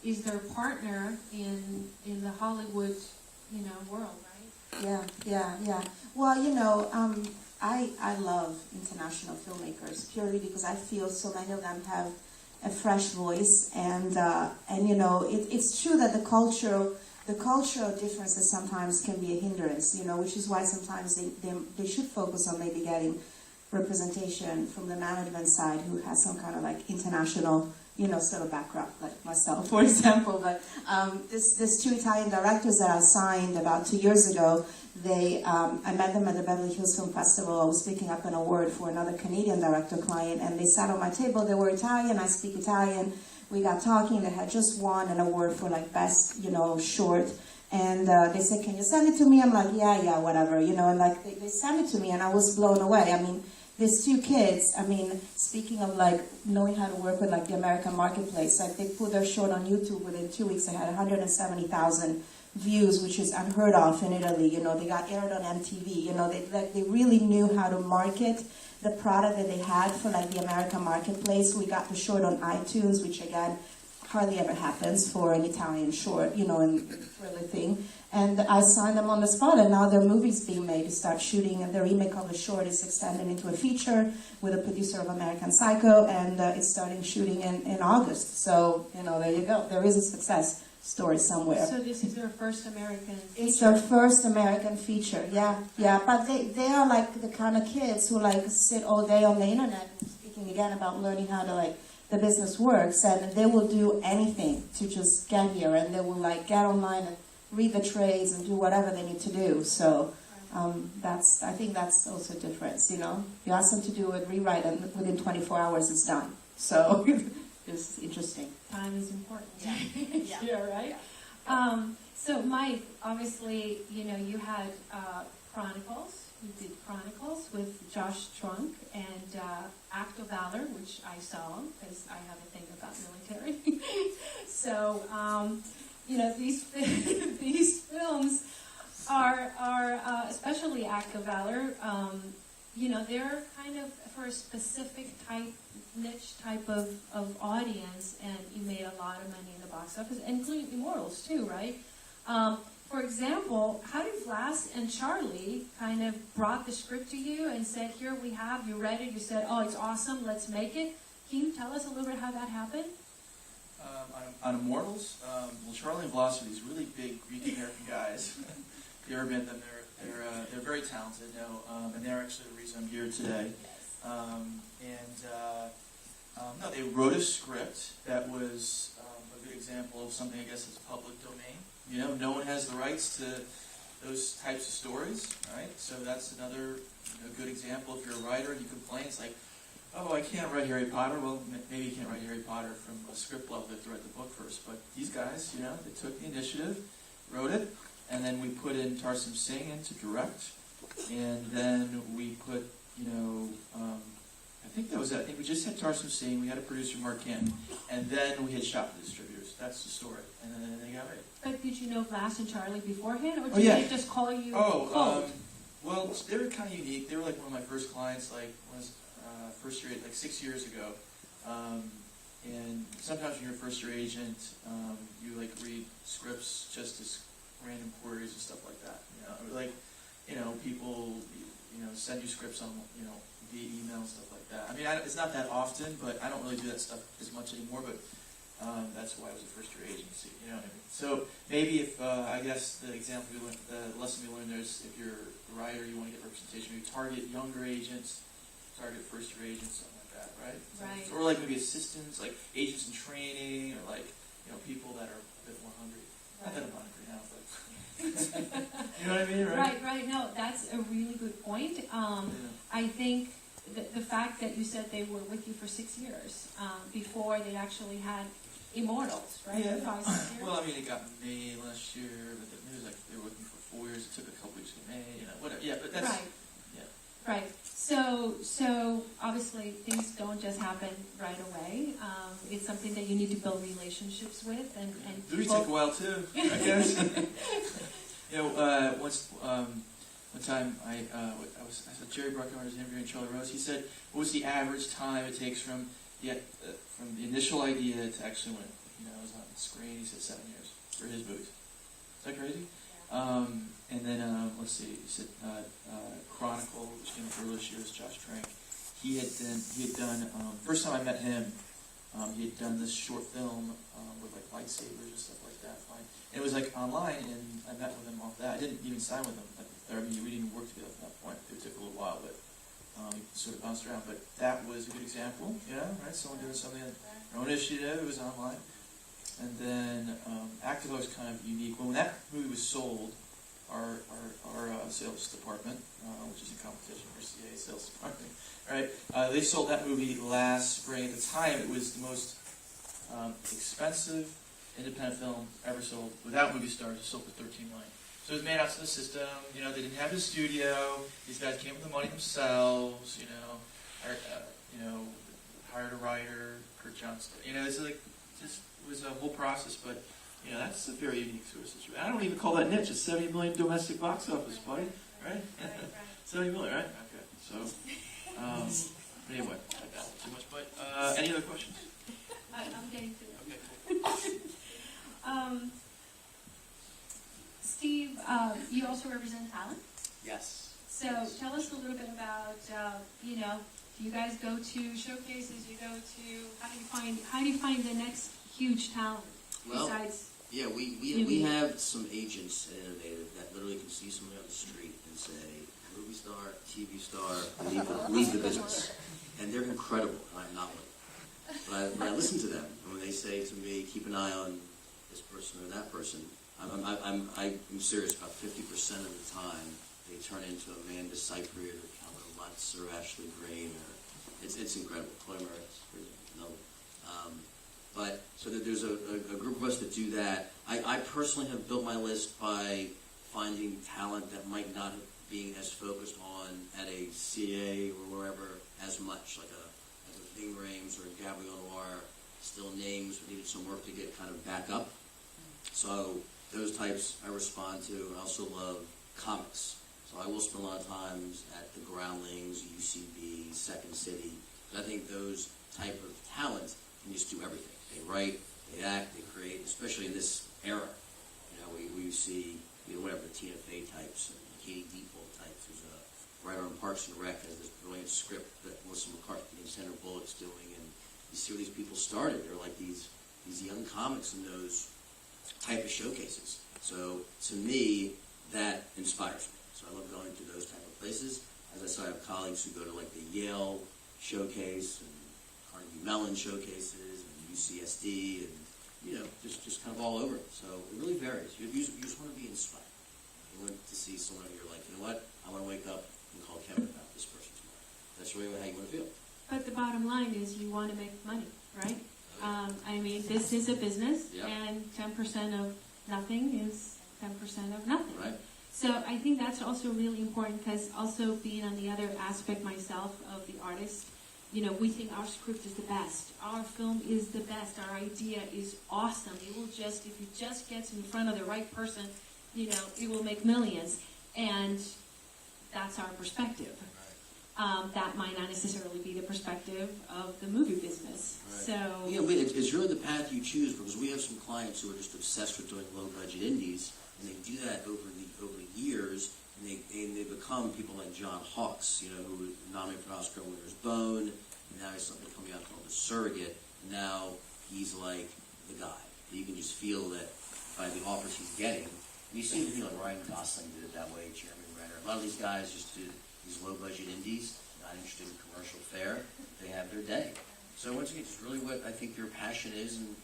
is their partner in the Hollywood, world, right? Yeah. Well, I love international filmmakers purely because I feel so many of them have a fresh voice, and it's true that the cultural differences sometimes can be a hindrance, which is why sometimes they should focus on maybe getting representation from the management side who has some kind of like international, sort of background, like myself, for example. But this two Italian directors that I signed about 2 years ago, I met them at the Beverly Hills Film Festival. I was picking up an award for another Canadian director client, and they sat on my table. They were Italian. I speak Italian. We got talking. They had just won an award for like best, short. And they said, "Can you send it to me?" I'm like, yeah, whatever, And like they sent it to me, and I was blown away. I mean, these two kids. I mean, speaking of like knowing how to work with like the American marketplace, like they put their short on YouTube within 2 weeks. They had 170,000 views, which is unheard of in Italy. They got aired on MTV. They really knew how to market the product that they had for like the American marketplace. We got the short on iTunes, which again hardly ever happens for an Italian short, and thriller thing. And I signed them on the spot, and now their movie's being made to start shooting, and the remake of the short is extended into a feature with a producer of American Psycho, and it's starting shooting in August. So, there you go. There is a success story somewhere. So this is their first American feature? It's their first American feature, yeah. But they are like the kind of kids who like sit all day on the internet, speaking again about learning how to like the business works, and they will do anything to just get here, and they will like get online and read the trades and do whatever they need to do. So I think that's also a difference, You ask them to do a rewrite, and within 24 hours it's done. So it's interesting. Time is important. Yeah. Right? So Mike, obviously, you had Chronicles. You did Chronicles with Josh Trunk and Act of Valor, which I saw because I have a thing about military. So, these films are especially Act of Valor. They're kind of for a specific niche type of audience, and you made a lot of money in the box office, including Immortals too, right? For example, how did Vlass and Charlie kind of brought the script to you and said, "Here we have, you read it," you said, "Oh, it's awesome, let's make it." Can you tell us a little bit how that happened? On Immortals, well, Charlie and Vlass are these really big Greek-American guys. If you ever met them, they're very talented, and they're actually the reason I'm here today. No, they wrote a script that was a good example of something, I guess, that's public domain. No one has the rights to those types of stories, right? So that's another good example. If you're a writer and you complain, it's like, "Oh, I can't write Harry Potter." Well, maybe you can't write Harry Potter from a script level. You have to write the book first. But these guys, they took the initiative, wrote it, and then we put in Tarsem Singh in to direct, and then we put, I think that was it. I think we just had Tarsem Singh, we had a producer, Mark Canton, and then we had shot the distributors. That's the story. And then they got it. But did you know Vlass and Charlie beforehand, or did they just call you cold? Well, they were kind of unique. They were like one of my first clients, like when I was first year, like 6 years ago. And sometimes when you're a first year agent, you like read scripts just as random queries and stuff like that. People, send you scripts on, via email and stuff like that. I mean, it's not that often, but I don't really do that stuff as much anymore. But that's why I was a first year agency. You know what I mean? So maybe if I guess the lesson we learned there is if you're a writer, you want to get representation. You target younger agents, target first year agents, something like that, right? Right. Or like maybe assistants, like agents in training, or like people that are a bit more hungry. Right. Not that I'm hungry now, but you know what I mean, right? Right. No, that's a really good point. I think the fact that you said they were with you for 6 years before they actually had Immortals, right? Yeah. 5, 6 years. Well, I mean, it got made last year, but it was like they were with me for 4 years. It took a couple weeks to get made, whatever. Yeah, but that's right. Yeah. Right. So obviously things don't just happen right away. It's something that you need to build relationships with, and movies take a while too, I guess. One time I said Jerry Bruckheimer was interviewing Charlie Rose. He said, "What was the average time it takes from the initial idea to actually when was on screen. He said 7 years for his movies. Is that crazy? And then, let's see, he said Chronicle, which came out earlier this year, is Josh Trank. He had done, first time I met him, he had done this short film with like lightsabers and stuff like that. And it was like online, and I met with him off that. I didn't even sign with him. I mean, we didn't even work together at that point. It took a little while, but he sort of bounced around. But that was a good example, right? Someone doing something on their own initiative. It was online. And then Active was kind of unique. When that movie was sold, our sales department, which is in competition for CA sales department, right? They sold that movie last spring. At the time, it was the most expensive independent film ever sold without movie stars. It sold for $13 million. So it was made out to the system. You know, they didn't have a studio. These guys came with the money themselves. Hired a writer, Kurt Johnston. You know, it's like just it was a whole process, but. You know, that's a very unique source of truth. I don't even call that niche. It's 70 million domestic box office, buddy. Right? 70 million, right? Okay. So, anyway, I got too much. But any other questions? I'm getting to it. Okay, cool. Steve, you also represent talent. Yes. So tell us a little bit about, do you guys go to showcases? You go to how do you find the next huge talent besides? Yeah, we have some agents at Innovative that literally can see somebody on the street and say, movie star, TV star, leave the business. And they're incredible, and I'm not one. But I listen to them, and when they say to me, keep an eye on this person or that person, I'm serious. About 50% of the time, they turn into Amanda Seyfried or Keller Lutz or Ashley Green. It's incredible. Chloe Moretz, no. But so that there's a group of us that do that. I personally have built my list by finding talent that might not be as focused on at a CA or wherever as much, like a Ving Rhames or a Gabrielle Noir, still names that needed some work to get kind of back up. So those types I respond to. I also love comics. So I will spend a lot of times at the Groundlings, UCB, Second City. I think those type of talent can just do everything. They write, they act, they create, especially in this era. You know, we see, whatever, the Tina Fey types, and Katie Diepold types, who's a writer on Parks and Rec, has this brilliant script that Melissa McCarthy and Sandra Bullock's doing, and you see where these people started. They're like these young comics in those type of showcases. So, to me, that inspires me. So I love going to those type of places. As I said, I have colleagues who go to like the Yale showcase and Carnegie Mellon showcases and UCSD and just kind of all over. So it really varies. You just want to be inspired. You want to see someone and you're like, you know what? I want to wake up and call Kevin about this person tomorrow. That's really how you want to feel. But the bottom line is you want to make money, right? I mean, this is a business, and 10% of nothing is 10% of nothing. Right. So I think that's also really important, because also being on the other aspect myself of the artist, we think our script is the best. Our film is the best. Our idea is awesome. It will just, if it just gets in front of the right person, it will make millions. And that's our perspective. That might not necessarily be the perspective of the movie business. Right. So it's really the path you choose, because we have some clients who are just obsessed with doing low-budget indies, and they do that over the years, and they become people like John Hawkes, who was nominated for an Oscar winner's Bone, and now he's something coming out called The Surrogate, and now he's like the guy. You can just feel that by the offers he's getting. And you see like Ryan Gosling did it that way, Jeremy Renner. A lot of these guys just do these low-budget indies, not interested in commercial fare. They have their day. So once again, it's really what I think your passion is, and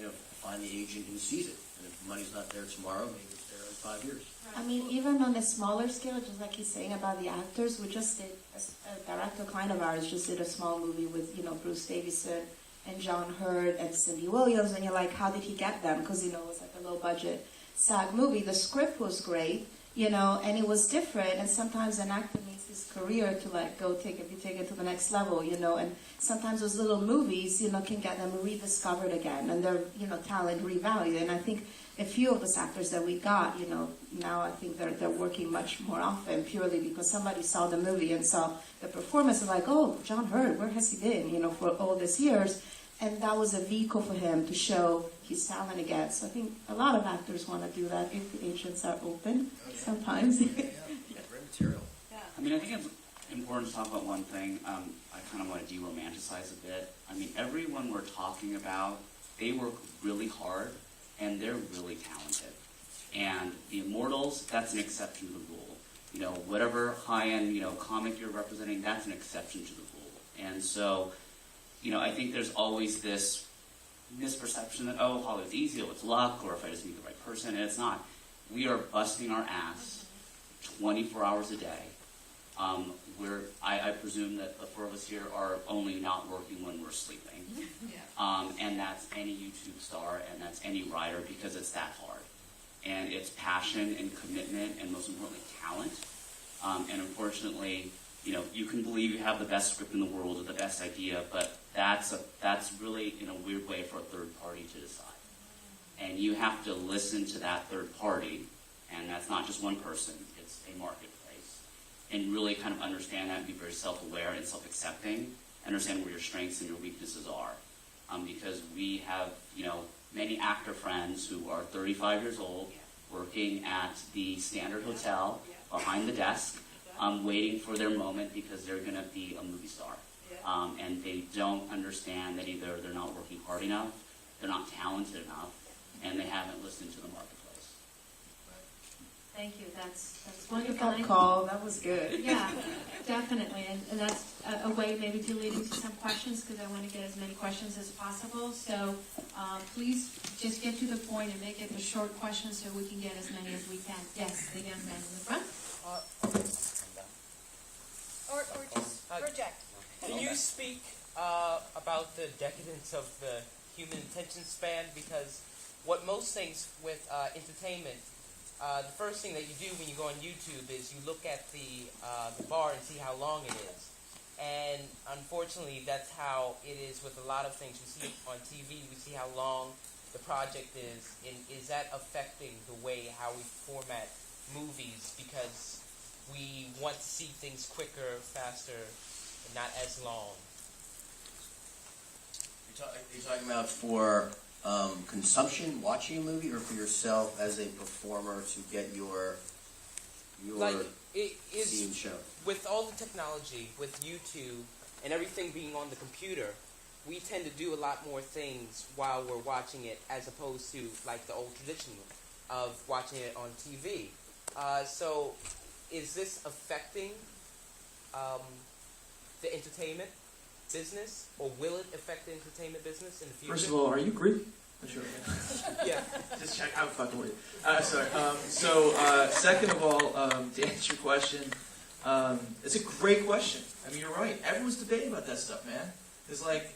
to find the agent who sees it. And if the money's not there tomorrow, maybe it's there in 5 years. I mean, even on a smaller scale, just like he's saying about the actors, we just did, a director client of ours just did a small movie with, Bruce Davison and John Hurt and Cindy Williams, and you're like, how did he get them? Because, it was like a low-budget SAG movie. The script was great, and it was different, and sometimes an actor needs his career to, like, be taken to the next level, and sometimes those little movies, can get them rediscovered again, and their, talent revalued, and I think a few of those actors that we got, now I think they're working much more often purely because somebody saw the movie and saw the performance and like, oh, John Hurt, where has he been, for all these years? and that was a vehicle for him to show his talent again. So I think a lot of actors want to do that if the agents are open. Sometimes. Great material. I mean, I think it's important to talk about one thing. I kind of want to de-romanticize a bit. I mean, everyone we're talking about, they work really hard, and they're really talented. And the Immortals, that's an exception to the rule. You know, whatever high-end, you know, comic you're representing, that's an exception to the rule. And so, you know, I think there's always this misperception that, oh, Hollywood's easy, oh, it's luck, or if I just meet the right person, and it's not. We are busting our ass 24 hours a day. I presume that the four of us here are only not working when we're sleeping. And that's any YouTube star, and that's any writer, because it's that hard. And it's passion and commitment, and most importantly, talent. And unfortunately, you know, you can believe you have the best script in the world or the best idea, but that's really, in a weird way, for a third party to decide. And you have to listen to that third party, and that's not just one person, it's a marketplace. And really kind of understand that and be very self-aware and self-accepting, understand where your strengths and your weaknesses are. Because we have, you know, many actor friends who are 35 years old, working at the Standard Hotel behind the desk, waiting for their moment because they're going to be a movie star. And they don't understand that either they're not working hard enough, they're not talented enough, and they haven't listened to the marketplace. Thank you. That's Wake wonderful. up call. That was good. Yeah, definitely, and that's a way maybe to lead into some questions, because I want to get as many questions as possible. So please just get to the point and make it a short question so we can get as many as we can. Yes, the young man in the front. Or just project. Can you speak about the decadence of the human attention span? Because what most things with entertainment, the first thing that you do when you go on YouTube is you look at the bar and see how long it is. And unfortunately, that's how it is with a lot of things. We see on TV, we see how long the project is. And is that affecting the way how we format movies? Because we want to see things quicker, faster, and not as long. You're talking about for consumption, watching a movie, or for yourself as a performer to get your Like, it is scene shown? with all the technology, with YouTube and everything being on the computer, we tend to do a lot more things while we're watching it as opposed to like the old tradition of watching it on TV. So is this affecting the entertainment business, or will it affect the entertainment business in the future? First of all, are you Greek? Sure. Yeah. Just check. I'm fucking with you. Sorry. Second of all, to answer your question, it's a great question. I mean, you're right. Everyone's debating about that stuff, man. It's like,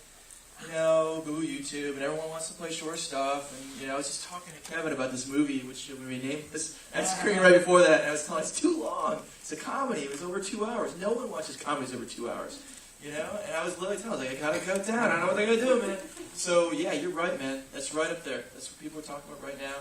you know, Google YouTube, and everyone wants to play short stuff. And, you know, I was just talking to Kevin about this movie, which we renamed this on screen right before that, and I was telling him it's too long. It's a comedy. It was over 2 hours. No one watches comedies over 2 hours. You know? And I was literally telling him, I was like, I gotta cut down. I don't know what they're gonna do, man. So, yeah, you're right, man. That's right up there. That's what people are talking about right now.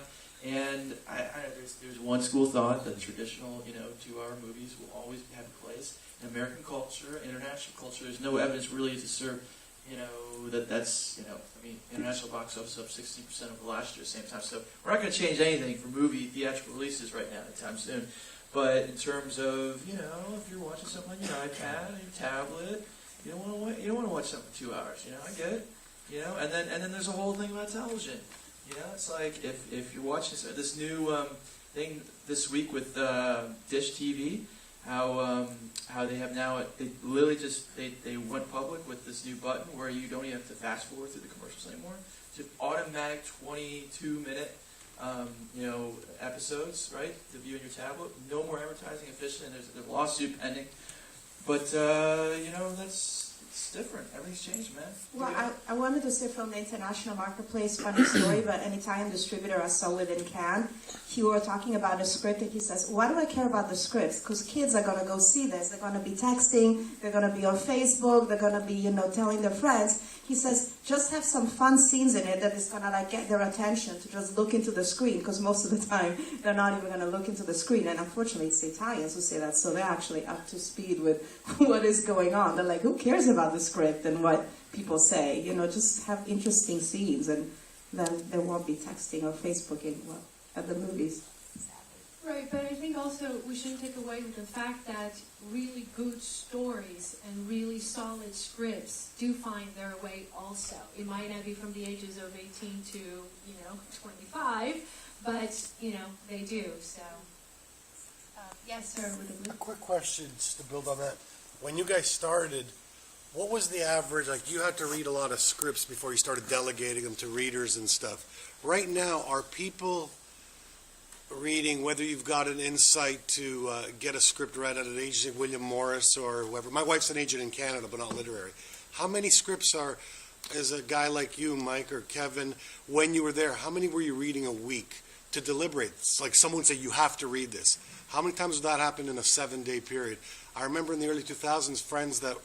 And I know there's one school of thought that traditional, you know, 2-hour movies will always have a place in American culture, international culture. There's no evidence really to serve, you know, that's, you know, I mean, international box office up 16% over last year, same time. So we're not going to change anything for movie theatrical releases right now anytime soon. But in terms of, you know, if you're watching something on your iPad or your tablet, you don't want to watch something for 2 hours. You know, I get it. You know, and then there's a whole thing about television. You know, it's like if you're watching this new thing this week with Dish TV, how they have now they literally just they went public with this new button where you don't even have to fast forward through the commercials anymore. Just automatic 22-minute you know, episodes, right, to view on your tablet. No more advertising efficient, and there's a lawsuit pending. But you know, it's different. Everything's changed, man. Well, I wanted to say from the international marketplace, funny story, but an Italian distributor I saw with in Cannes, he were talking about the script, and he says, why do I care about the scripts? Because kids are going to go see this. They're going to be texting, they're going to be on Facebook, they're going to be, you know, telling their friends. He says, just have some fun scenes in it that is going to like get their attention to just look into the screen, because most of the time they're not even going to look into the screen. And unfortunately, it's the Italians who say that, so they're actually up to speed with what is going on. They're like, who cares about the script and what people say. You know, just have interesting scenes, and then there won't be texting or Facebooking at the movies. Right, but I think also we shouldn't take away with the fact that really good stories and really solid scripts do find their way also. It might not be from the ages of 18 to, 25, but, they do, so. Yes, sir, with the A quick question, just to build on that. When you guys started, what was the average, like you had to read a lot of scripts before you started delegating them to readers and stuff. Right now, are people reading, whether you've got an insight to get a script read at an agent like William Morris or whoever? My wife's an agent in Canada, but not literary. How many scripts as a guy like you, Mike or Kevin, when you were there, how many were you reading a week to deliberate? It's like someone would say, you have to read this. How many times would that happen in a 7-day period? I remember in the early 2000s, friends that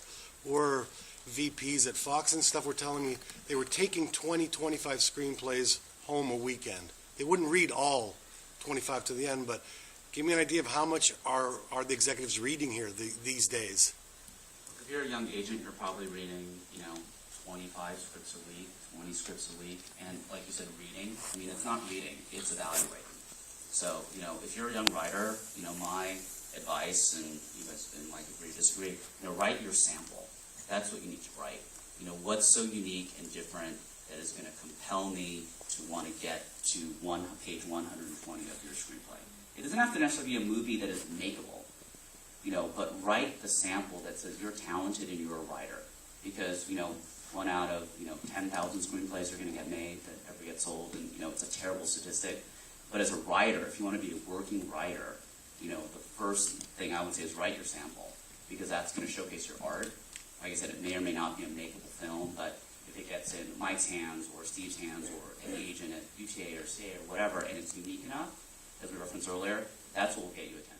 were VPs at Fox and stuff were telling me they were taking 20, 25 screenplays home a weekend. They wouldn't read all 25 to the end, but give me an idea of how much are the executives reading here these days? If you're a young agent, you're probably reading, 25 scripts a week, 20 scripts a week, and like you said, reading. I mean, it's not reading, it's evaluating. So, if you're a young writer, my advice, and you guys might agree, disagree, write your sample. That's what you need to write. What's so unique and different that is going to compel me to want to get to page 120 of your screenplay. It doesn't have to necessarily be a movie that is makeable, but write the sample that says you're talented and you're a writer. Because, 1 out of, 10,000 screenplays are going to get made that ever get sold, and, it's a terrible statistic. But as a writer, if you want to be a working writer, the first thing I would say is write your sample, because that's going to showcase your art. Like I said, it may or may not be a makeable film, but if it gets in Mike's hands or Steve's hands or any agent at UTA or CA or whatever, and it's unique enough, as we referenced earlier, that's what will get you attention.